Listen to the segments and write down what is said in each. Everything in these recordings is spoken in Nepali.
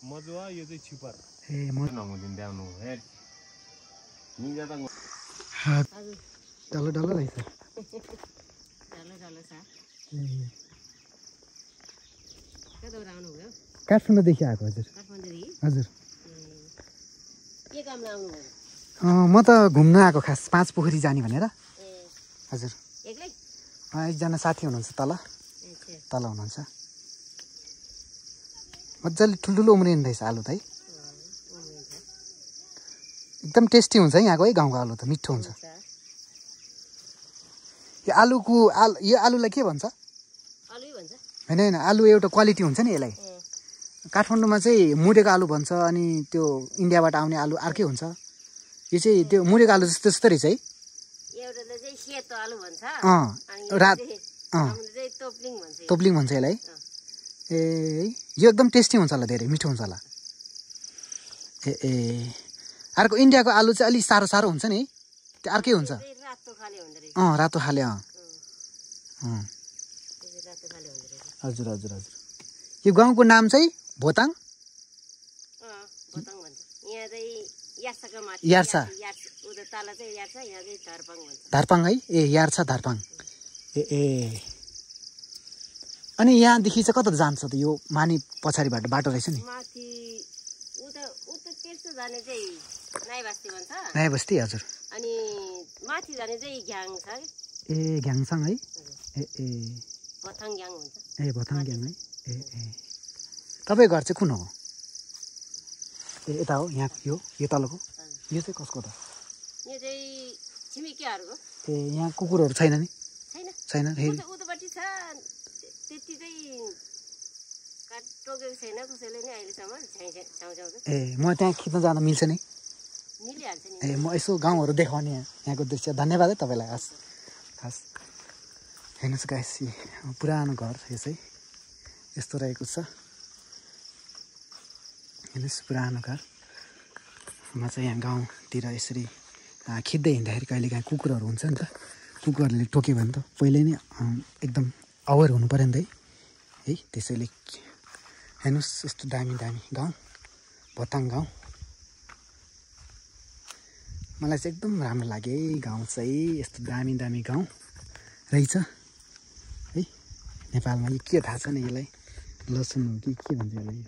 मजुवा यो चाहिँ छिपर ए म नमुदिन ल्याउनु हे निजा त हजुर डल्लो डल्लो रहेछ डल्लो डल्लो छ कताबाट आउनुभयो काठमाडौँदेखि आएको हजुर काठमाडौँदेखि हजुर के कामले आउनुभयो म त घुम्न आएको खास 5 पोखरी जाने भनेर हजुर एक्लै एकजना साथी हुनुहुन्छ तल अच्छा हुनुहुन्छ मजाले ठुल्ठुलो उम्रिने रहेछ आलु त है एकदम टेस्टी हुन्छ है यहाँको है गाउँको आलु त मिठो हुन्छ यो आलुलाई के भन्छ आलु भन्छ होइन होइन आलु एउटा क्वालिटी हुन्छ नि यसलाई काठमाडौँमा चाहिँ मुडेको आलु भन्छ अनि त्यो इन्डियाबाट आउने आलु अर्कै हुन्छ यो चाहिँ त्यो मुडेको आलु जस्तो रहेछ है एउटाले चाहिँ सेतो आलु भन्छ रात हामीले चाहिँ तोप्लिङ भन्छ तोप्लिङ भन्छ यसलाई ए यो एकदम टेस्टी हुन्छ होला धेरै मिठो हुन्छ होला ए अर्को इन्डियाको आलु चाहिँ अलिक साह्रो साह्रो हुन्छ नि है त्यो अर्कै हुन्छ रातो खाले हुँदो रहेछ रातो खाले रातो खाले हुँदो रहेछ हजुर हजुर हजुर यो गाउँको नाम चाहिँ भोताङ भोताङ भन्छ यहाँ चाहिँ यार्साको माथि यार्सा उता तल चाहिँ यार्सा यहाँ चाहिँ धारपाङ भन्छ धारपाङ है ए यार्सा धारपाङ ए अनि यहाँदेखि चाहिँ कता जान्छ त यो मानी पछाडिबाट बाटो रहेछ नि माथि उता तेर्सो जाने चाहिँ नाइबस्ती भन्छ नाइबस्ती हजुर अनि माथि जाने चाहिँ घ्याङ छ ए घ्याङसाङ है ए भोथाङ घ्याङ हुन्छ ए भोथाङ घ्याङ है ए तपाईँको घर चाहिँ कुन हो ए यता हो यहाँ यो तलको यो चाहिँ कसको त यो चाहिँ छिमेकीहरूको ए यहाँ कुकुरहरू छैन नि छैन उतापट्टि छ त्यति चाहिँ काट टोकेको छैन कसैले नै अहिलेसम्म छाउँछाउँछ ए म त्यहाँ खिच्न जान मिल्छ नि मिलिहाल्छ नि ए म यसो गाउँहरू देखाउने यहाँको दृश्य धन्यवाद है तपाईँलाई खास हेर्नुहोस् गाइस पुरानो घर यो चाहिँ यस्तो रहेको छ हेर्नुहोस् पुरानो घर म चाहिँ यहाँ गाउँतिर यसरी खिच्दै हिँड्दाखेरि कहिलेकाहीँ कुकुरहरू हुन्छ नि त कुकुरहरूले टोक्यो भने त पहिल्यै नै एकदम अवेर हुनु पऱ्यो नि त है त्यसैले हेर्नुहोस् यस्तो दामी गाउँ भोताङ गाउँ मलाई चाहिँ एकदम राम्रो लाग्यो है गाउँ चाहिँ यस्तो दामी गाउँ रहेछ है नेपालमा यो के थाहा छैन यसलाई लसुन हो कि के भन्छ यसलाई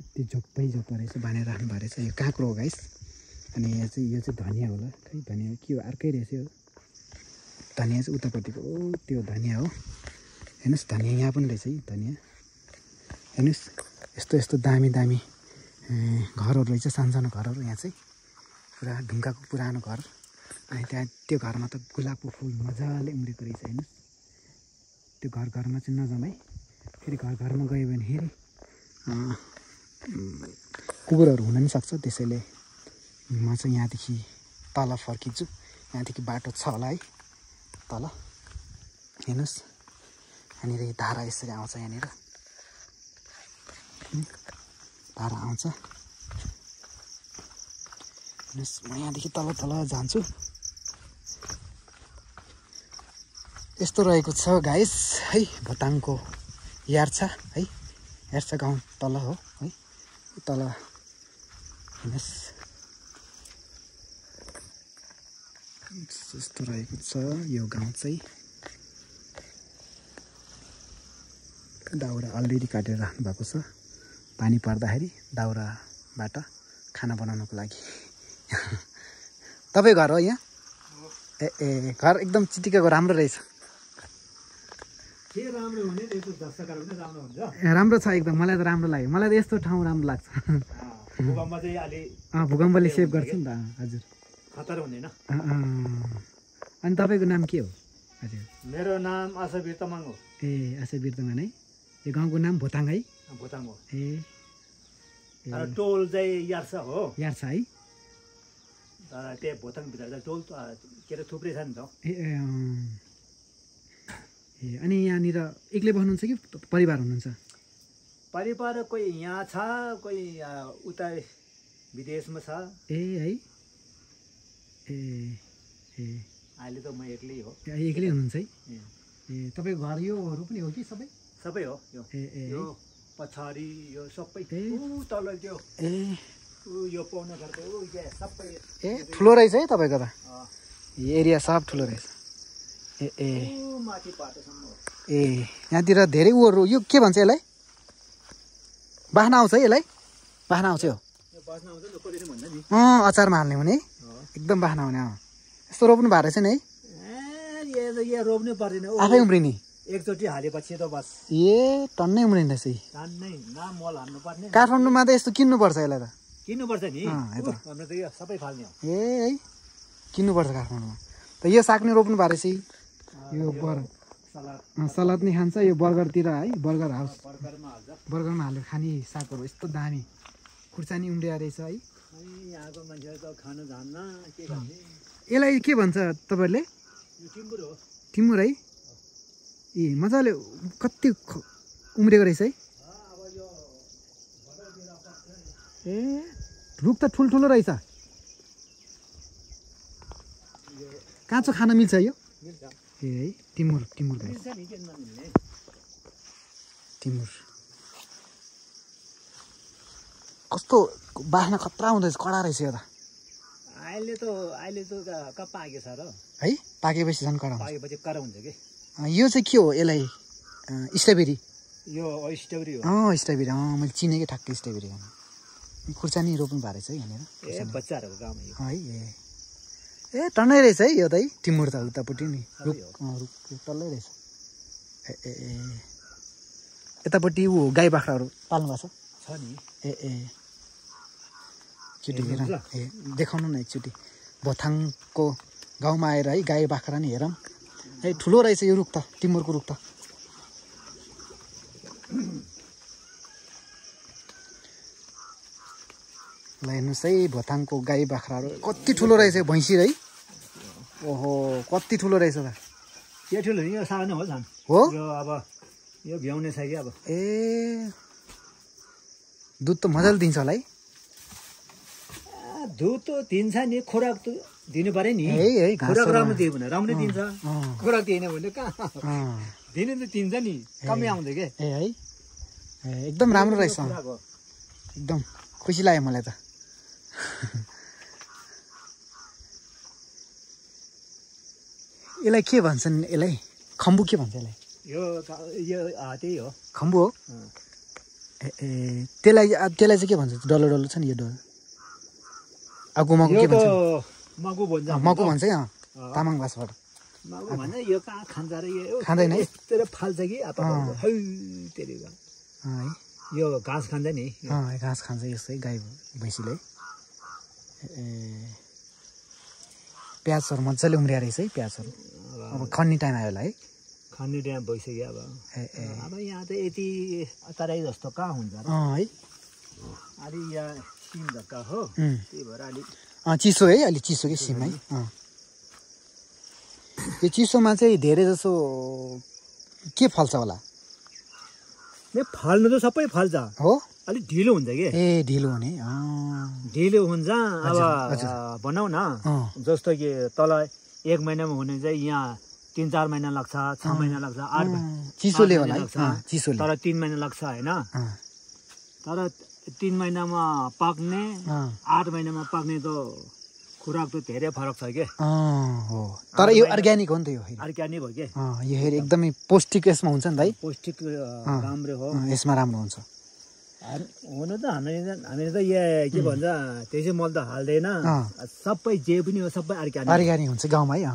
यति झोप्पै रहेछ बानेर राख्नु भएको रहेछ यो काँक्रो हो गाइस अनि यो चाहिँ धनियाँ होला खै धनियाँ के हो अर्कै रहेछ यो धनियाँ चाहिँ उतापट्टिको त्यो धनियाँ हो हेर्नुहोस् धनियाँ यहाँ पनि रहेछ है धनियाँ हेर्नुहोस् यस्तो दामी घरहरू रहेछ सानो घरहरू यहाँ चाहिँ पुरा ढुङ्गाको पुरानो घर अनि त्यहाँ त्यो घरमा त गुलाबको फुल मजाले उम्रेको रहेछ हेर्नुहोस् त्यो घरमा चाहिँ नजाउँ है फेरि घरमा गयो भने फेरि कुकुरहरू हुन पनि सक्छ त्यसैले म चाहिँ यहाँदेखि तल फर्किन्छु यहाँदेखि बाटो छ होला है तल हेर्नुहोस् यहाँनिर धारा यसरी आउँछ यहाँनिर धारा आउँछ हेर्नुहोस् म यहाँदेखि तल जान्छु यस्तो रहेको छ गाइस है भोताङको यार्सा है यार्सा गाउँ तल हो है तल हेर्नुहोस् यस्तो रहेको छ यो गाउँ चाहिँ दाउरा अलरेडी काटेर राख्नु भएको छ पानी पर्दाखेरि दाउराबाट खाना बनाउनको लागि तपाईँ घर हो यहाँ ए घर एकदम चिटिकेको राम्रो रहेछ राम्रो छ एकदम मलाई त राम्रो लाग्यो मलाई त यस्तो ठाउँ राम्रो लाग्छ भूकम्पले सेभ गर्छ नि त हजुर खतर हुँदैन अनि तपाईँको नाम के हो हजुर मेरो नाम आशावीर तामाङ हो ए आशावीर तामाङ है यो गाउँको नाम भोताङ है भोताङ हो ए टोल चाहिँ यार्सा हो यार्सा है तर त्यही भोताङभित्र चाहिँ टोल के अरे थुप्रै छ नि त ए अनि यहाँनिर एक्लै बस्नुहुन्छ कि परिवार हुनुहुन्छ परिवार कोही यहाँ छ कोही उता विदेशमा छ ए है ए अहिले त म एक्लै हो एक्लै हुनुहुन्छ है ए तपाईँको घर योहरू पनि हो कि सबै सबै हो यो पछाडि यो सबै ए। ऊ तल त्यो ए यो पाउन घरको ऊ यहाँ सबै ए ठुलो रहेछ है तपाईँको त अँ, एरिया सब ठुलो रहेछ ए ए ऊ माथि पाटोसम्म हो। ए यहाँतिर धेरै उहरू यो के भन्छ यसलाई बाख्ना आउँछ है यसलाई बाख्ना आउँछ यो यो बस्न आउँछ नि कसले भन्दा नि अचारमा हाल्ने हुने अँ। एकदम बाख्ना हुने यस्तो रोप्नु भएको रहेछ नि है यहाँ रोप्नै पर्दैन आफै उम्रिने एकचोटि हालेपछि त बस ए टन्नै उम्रिँदो रहेछ धान्नै न मल हाल्नु पर्ने काठमाडौँमा त यस्तो किन्नुपर्छ यसलाई त किन्नुपर्छ नि अँ, यो त। हाम्रो त यो सबै फाल्ने हो ए है किन्नुपर्छ काठमाडौँमा त यो साग नि रोप्नु भएको रहेछ यो सलाद सलाद नि खान्छ यो बर्गरतिर है बर्गर हाउस बर्गरमा हाल्छ बर्गरमा हालेर खाने सागहरू यस्तो दामी खुर्सानी उम्रिया रहेछ है अनि यहाँको मान्छेहरू त खानु जान्न के गर्ने यसलाई के भन्छ तपाईँहरूले यो टिम्बुर हो टिमुर है ए मजाले कति उम्रेको रहेछ है अब यो ए रुख त ठुल्ठुलो रहेछ काँचो खान मिल्छ यो मिल्छ ए है टिमुर टिमुर गाई मिल्छ नि किन नमिल्ने टिमुर कस्तो बाख्ना खतरा हुँदैछ कडा रहेछ यो त अहिले त पाके छ र है पाकेपछि झन् कडा हुन्छ पाकेपछि कडा हुन्छ कि यो चाहिँ के हो यसलाई स्ट्रबेरी यो स्ट्रबेरी हो स्ट्रबेरी मैले चिनेकै ठ्याक्कै स्ट्रबेरी खुर्सानी रोप्नु भएको रहेछ है यहाँनिर ए बच्चाहरूको गाउँमा यो है ए टन्नै रहेछ है यो त है टिमुर त उतापट्टि नि रुख रुख टल्लै रहेछ ए ए ए यतापट्टि ऊ गाई बाख्राहरू पाल्नु भएको छ नि छ ए एकचोटि हेरौँ ए देखाउनु न एकचोटि भोथाङको गाउँमा आएर है गाई बाख्रा नि हेरौँ है ठुलो रहेछ यो रुख त टिमुरको रुख त ल हेर्नुहोस् है भोथाङको गाई बाख्राहरू कति ठुलो रहेछ यो भैँसी है ओहो कति ठुलो रहेछ त के ठुलो नि यो सानो हो झन् हो यो अब यो भ्याउने छ कि अब ए दुध त मजाले दिन्छ होला है दुध त दिन्छ नि खोराक त दिनु पर्यो नि है, है, घाँस खोराक र- राम्रो दियो भने राम्रै दिन्छ अँ। खोराक दिएन भने कहाँ अँ, दिनु त दिन्छ नि कमै आउँदै के ए है ए एकदम राम्रो रहेछ खोराक हो। एकदम खुसी लाग्यो मलाई त यसलाई के भन्छन् यसलाई खम्बु के भन्छ यसलाई यो त्यही हो खम्बु हो अँ। ए त्यसलाई त्यसलाई चाहिँ के भन्छ डल्लो डल्लो छ नि यो डल्लो आगो मगु के यो भन्छ त मगु भन्छ मगु भन्छ है तामाङ भाषाबाट मगु भन्छ यो कहाँ खान्छ र यो खाँदैन है? यस्तो फाल्छ कि अब अँ। है त्यसले है यो घाँस खान्छ नि घाँस खान्छ यस्तै गाई भैँसीले ए प्याजहरू मजाले उम्रिया रहेछ है प्याजहरू अब खन्ने टाइम आयो होला है खाने टाइम भइसक्यो अब ए ए अब यहाँ त यति तराई जस्तो कहाँ हुन्छ र है अलि यहाँ सिम धक्का हो उम्, त्यही भएर अलिक चिसो है अलिक चिसो कि सिम है यो चिसोमा चाहिँ धेरै जसो के फल्छ होला यो फल्नु त सबै फल्छ हो अलिक ढिलो हुन्छ कि ए ढिलो हुने ढिलो हुन्छ अब हजुर। भनौँ न अँ। जस्तो कि तल 1 महिनामा हुने चाहिँ यहाँ 3-4 महिना लाग्छ 6 महिना लाग्छ 8 चिसोले होला है लाग्छ चिसोले तर 3 महिना लाग्छ होइन तर 3 महिनामा पाक्ने 8 महिनामा पाक्ने त खुराक त धेरै फरक छ के हो तर यो अर्ग्यानिक हो नि त यो फेरि। अर्ग्यानिक हो के यो फेरि एकदमै पौष्टिक यसमा हुन्छ नि त है पौष्टिक राम्रो हो यसमा राम्रो हुन्छ हुन त हामीले त यहाँ के भन्छ त्यसै मल त हाल्दैन सबै जे पनि हो सबै अर्ग्यानिक अर्ग्यानिक हुन्छ गाउँमा है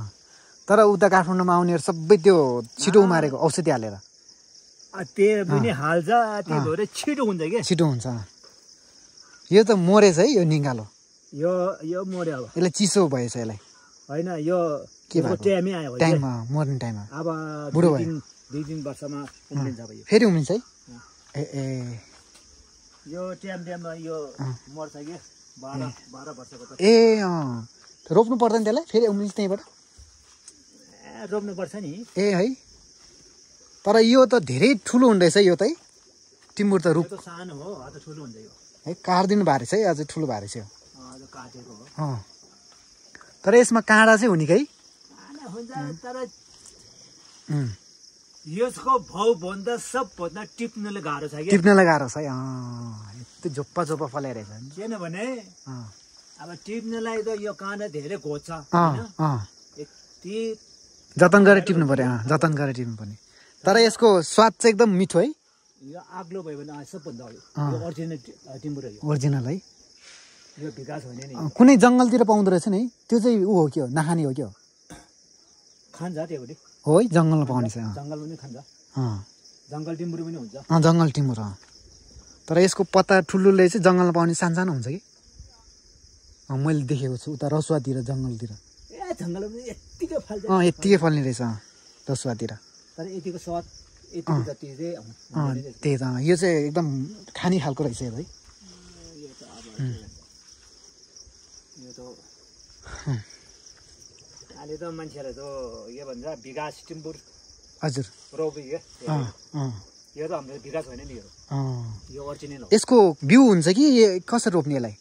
तर उता काठमाडौँमा आउनेहरू सबै त्यो छिटो उमारेको औषधि हालेर त्यो पनि हाल्छ त्यही भएर छिटो हुन्छ के छिटो हुन्छ यो त मरेछ है यो निगालो यो मर्यो अब यसलाई चिसो भएछ यसलाई होइन यो के भएको? टाइमै आयो हो के। टाइममा मर्ने टाइममा अब बुढो 2-3 वर्षमा उम्रिन्छ अब यो फेरि उम्रिन्छ है ए ए यो टाइममा यो मर्छ के 12 वर्षको त ए रोप्नु पर्दैन त्यसलाई फेरि उम्रिन्छ त्यहीँबाट रोप्नुपर्छ नि ए है तर यो त धेरै ठुलो हुँदैछ यो त है टिमुर त यो रुख त सानो हो अझ ठुलो हुन्छ यो है काटिदिनु भएको रहेछ है अझै ठुलो भएको रहेछ यो अझ काटेको हो तर यसमा काँडा चाहिँ हुने कि है सानो हुन्छ तर यसको भाउ भन्दा सबभन्दा टिप्नले गाह्रो छ के टिप्नलाई गाह्रो छ है यति झोप्पा झोप्पा फलाइरहेछ किनभने अब टिप्नलाई त यो काँडा धेरै घोच्छ यति जतन गरेर टिप्नु पर्यो जतन गरेर टिप्नु पर्ने तर यसको स्वाद चाहिँ एकदम मिठो है यो आग्लो भयो भने सबभन्दा यो ओरिजिनल टिम्बुर हो ओरिजिनल है यो विकास होइन नि कुनै जङ्गलतिर पाउँदो रहेछ नि त्यो चाहिँ ऊ हो के हो नखाने हो के हो खान्छ त्यो पनि हो है जङ्गलमा पाउने चाहिँ जङ्गल पनि खान्छ जङ्गल टिम्बुर पनि हुन्छ जङ्गल टिमुर तर यसको पत्ता ठुल्ठुलै चाहिँ जङ्गलमा पाउने सानो हुन्छ कि मैले देखेको छु उता रसुवातिर जङ्गलतिर ए जङ्गल पनि यत्तिकै फाल्छ यत्तिकै फल्ने रहेछ रसुवातिर तर यतिको स्वाद यतिको जति चाहिँ त्यही त यो चाहिँ एकदम खाने खालको रहेछ है यो त अहिले त मान्छेहरूले त यो भन्छ विकास टिम्बुर हजुर रोपे यो त हाम्रो विकास होइन नि यो ओरिजिनल हो यसको बिउ हुन्छ कि कसरी रोप्ने यसलाई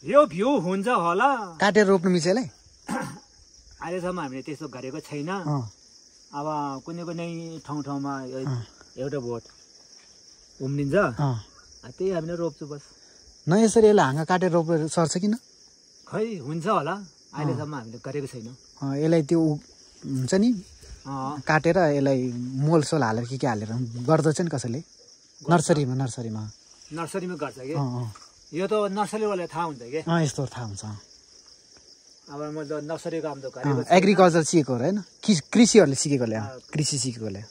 यो भ्यू हुन्छ होला काटेर रोप्नु मिल्छ यसलाई अहिलेसम्म हामीले त्यस्तो गरेको छैन अब कुनै कुनै ठाउँमा एउटा बोट उम्रिन्छ त्यही हामीले रोप्छु बस न यसरी यसलाई हाँगा काटेर रोपेर सर्छ किन खै हुन्छ होला अहिलेसम्म हामीले गरेको छैनौँ यसलाई त्यो हुन्छ नि काटेर यसलाई मोलसोल हालेर के हालेर गर्दछ नि कसैले नर्सरीमा नर्सरीमा गर्छ कि यो त नर्सरीवाला थाहा हुन्छ कि यस्तो थाहा हुन्छ अब म त नर्सरी काम त गरेको एग्रिकल्चर सिकेको होइन कृषिहरूले सिकेकोले कृषि सिकेकोले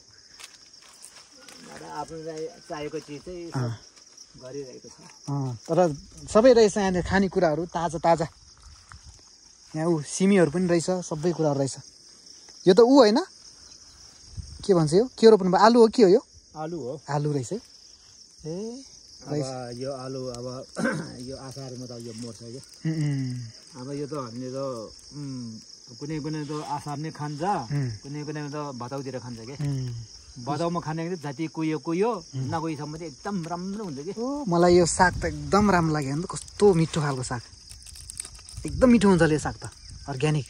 आफूलाई चाहिएको चिज चाहिँ गरिरहेको छ तर सबै रहेछ यहाँ खानेकुराहरू ताजा ताजा यहाँ सिमीहरू पनि रहेछ सबै कुराहरू रहेछ यो त ऊ होइन के भन्छ यो के रोप्नु भयो आलु हो के हो यो आलु हो आलु रहेछ ए अब यो आलु अब यो आसारमा त यो मर्छ क्या अब यो त हामीले त कुनै कुनै त आसार नै खान्छ कुनै कुनै त भदौतिर खान्छ कि भदौमा खाने जति कुयो नकुहिसम्म चाहिँ एकदम राम्रो हुन्छ कि मलाई यो साग त एकदम राम्रो लाग्यो नि त कस्तो मिठो खालको साग एकदम मिठो हुन्छ यो साग त अर्ग्यानिक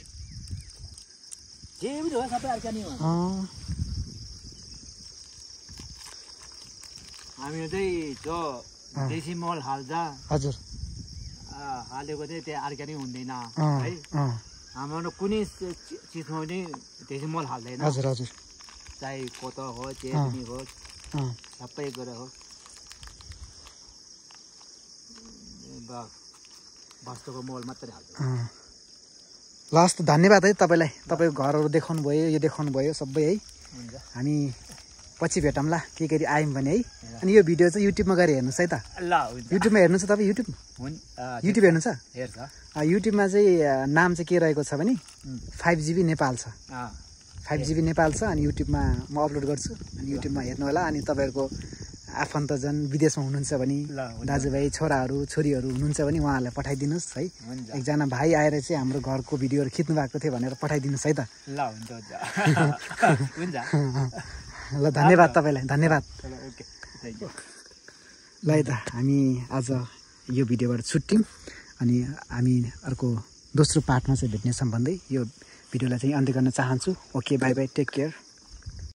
जे पनि हो सबै अर्ग्यानिक हो हामी चाहिँ जो देशी मल हाल्छ हजुर हालेको चाहिँ त्यो अर्ग्यानिक हुँदैन है हाम्रो कुनै चिजमा पनि देशी मल हाल्दैन हजुर हजुर चाहे कोतो हो चेनी हो सबै कुरा हो वास्तवको मल मात्रै हाल्छ ल हस् त धन्यवाद है तपाईँलाई तपाईँको घरहरू देखाउनु भयो यो देखाउनु भयो सबै है हामी पछि भेटौँला के गरी आयौँ भने है अनि यो भिडियो चाहिँ युट्युबमा गएर हेर्नुहोस् है त ल युट्युबमा हेर्नुहुन्छ तपाईँ युट्युब हेर्नु छ युट्युबमा चाहिँ नाम चाहिँ के रहेको छ भने 5GB नेपाल छ 5GB नेपाल छ अनि युट्युबमा म अपलोड गर्छु अनि युट्युबमा हेर्नु होला अनि तपाईँहरूको आफन्तजन विदेशमा हुनुहुन्छ भने दाजुभाइ छोराहरू छोरीहरू हुनुहुन्छ भने उहाँहरूलाई पठाइदिनुहोस् है एकजना भाइ आएर चाहिँ हाम्रो घरको भिडियोहरू खिच्नु भएको थियो भनेर पठाइदिनुहोस् है त ल धन्यवाद तपाईँलाई धन्यवाद ल है त हामी आज यो भिडियोबाट छुट्यौँ अनि हामी अर्को दोस्रो पार्टमा चाहिँ भेट्नेछौँ भन्दै यो भिडियोलाई चाहिँ अन्त्य गर्न चाहन्छु okay bye bye take care